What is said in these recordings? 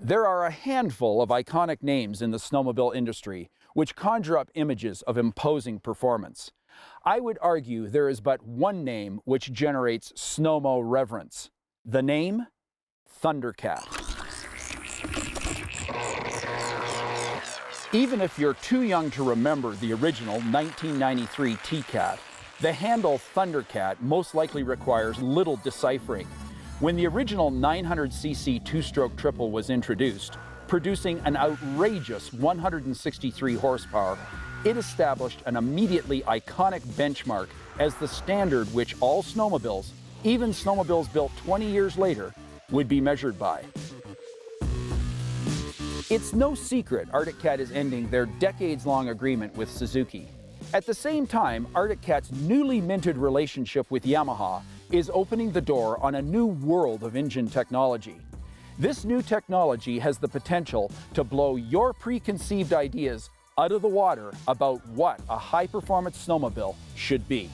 There are a handful of iconic names in the snowmobile industry which conjure up images of imposing performance. I would argue there is but one name which generates snowmo reverence. The name? Thundercat. Even if you're too young to remember the original 1993 T-Cat, the handle Thundercat most likely requires little deciphering. When the original 900cc two-stroke triple was introduced, producing an outrageous 163 horsepower, it established an immediately iconic benchmark as the standard which all snowmobiles, even snowmobiles built 20 years later, would be measured by. It's no secret Arctic Cat is ending their decades-long agreement with Suzuki. At the same time, Arctic Cat's newly minted relationship with Yamaha is opening the door on a new world of engine technology. This new technology has the potential to blow your preconceived ideas out of the water about what a high-performance snowmobile should be.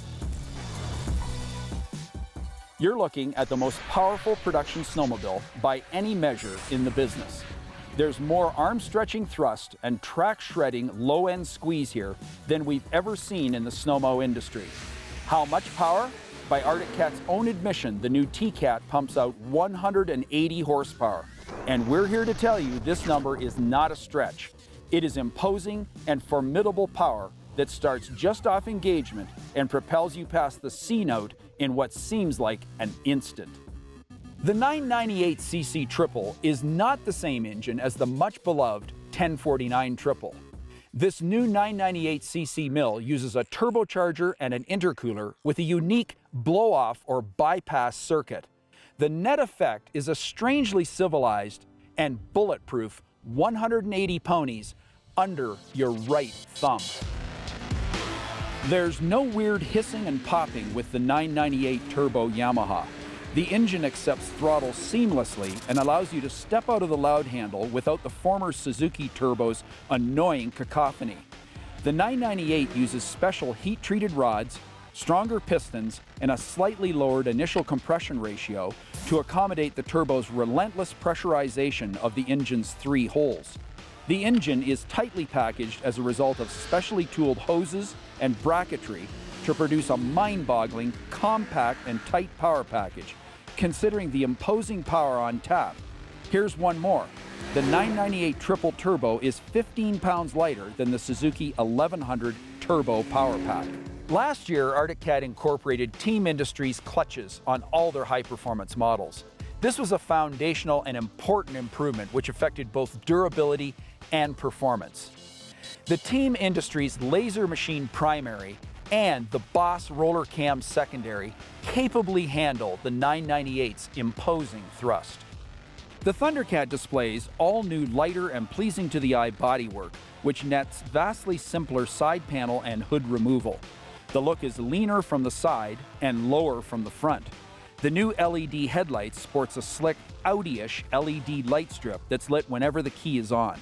You're looking at the most powerful production snowmobile by any measure in the business. There's more arm-stretching thrust and track-shredding low-end squeeze here than we've ever seen in the snowmo industry. How much power? By Arctic Cat's own admission, the new T-Cat pumps out 180 horsepower. And we're here to tell you this number is not a stretch. It is imposing and formidable power that starts just off engagement and propels you past the C note in what seems like an instant. The 998cc triple is not the same engine as the much-beloved 1049 triple. This new 998cc mill uses a turbocharger and an intercooler with a unique blow-off or bypass circuit. The net effect is a strangely civilized and bulletproof 180 ponies under your right thumb. There's no weird hissing and popping with the 998 Turbo Yamaha. The engine accepts throttle seamlessly and allows you to step out of the loud handle without the former Suzuki Turbo's annoying cacophony. The 998 uses special heat-treated rods, stronger pistons, and a slightly lowered initial compression ratio to accommodate the turbo's relentless pressurization of the engine's 3 holes. The engine is tightly packaged as a result of specially tooled hoses and bracketry to produce a mind-boggling, compact, and tight power package. Considering the imposing power on tap, here's one more. The 998 Triple Turbo is 15 pounds lighter than the Suzuki 1100 Turbo Power Pack. Last year, Arctic Cat incorporated Team Industries clutches on all their high-performance models. This was a foundational and important improvement which affected both durability and performance. The Team Industries Laser Machine Primary and the Boss Roller Cam Secondary capably handle the 998's imposing thrust. The Thundercat displays all new lighter and pleasing to the eye bodywork, which nets vastly simpler side panel and hood removal. The look is leaner from the side and lower from the front. The new LED headlights sports a slick Audi-ish LED light strip that's lit whenever the key is on.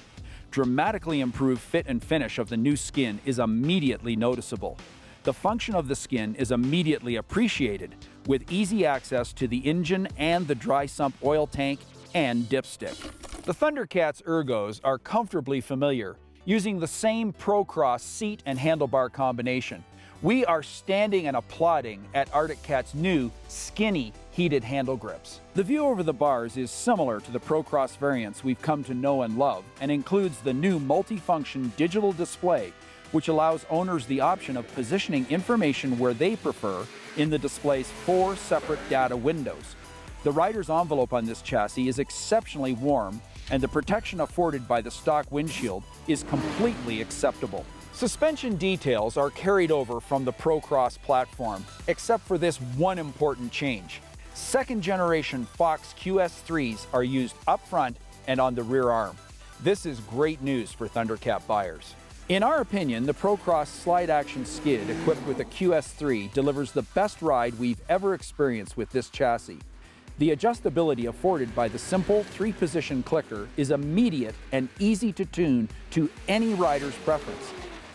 Dramatically improved fit and finish of the new skin is immediately noticeable. The function of the skin is immediately appreciated, with easy access to the engine and the dry sump oil tank and dipstick. The Thundercat's ergos are comfortably familiar, using the same Procross seat and handlebar combination. We are standing and applauding at Arctic Cat's new, skinny, heated handle grips. The view over the bars is similar to the Procross variants we've come to know and love, and includes the new multifunction digital display, which allows owners the option of positioning information where they prefer in the display's 4 separate data windows. The rider's envelope on this chassis is exceptionally warm, and the protection afforded by the stock windshield is completely acceptable. Suspension details are carried over from the Procross platform, except for this one important change. Second-generation Fox QS3s are used up front and on the rear arm. This is great news for Thundercat buyers. In our opinion, the Procross slide-action skid equipped with a QS3 delivers the best ride we've ever experienced with this chassis. The adjustability afforded by the simple 3-position clicker is immediate and easy to tune to any rider's preference.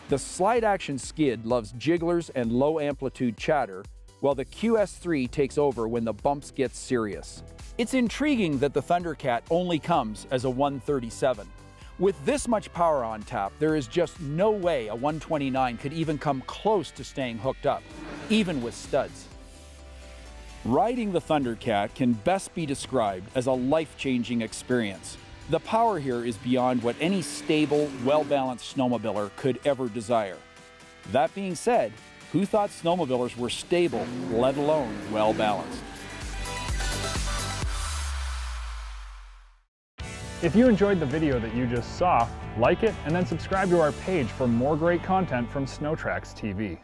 The slide-action skid loves jigglers and low-amplitude chatter, while the QS3 takes over when the bumps get serious. It's intriguing that the Thundercat only comes as a 137. With this much power on tap, there is just no way a 129 could even come close to staying hooked up, even with studs. Riding the Thundercat can best be described as a life-changing experience. The power here is beyond what any stable, well-balanced snowmobiler could ever desire. That being said, who thought snowmobilers were stable, let alone well-balanced? If you enjoyed the video that you just saw, like it and then subscribe to our page for more great content from SnowTracks TV.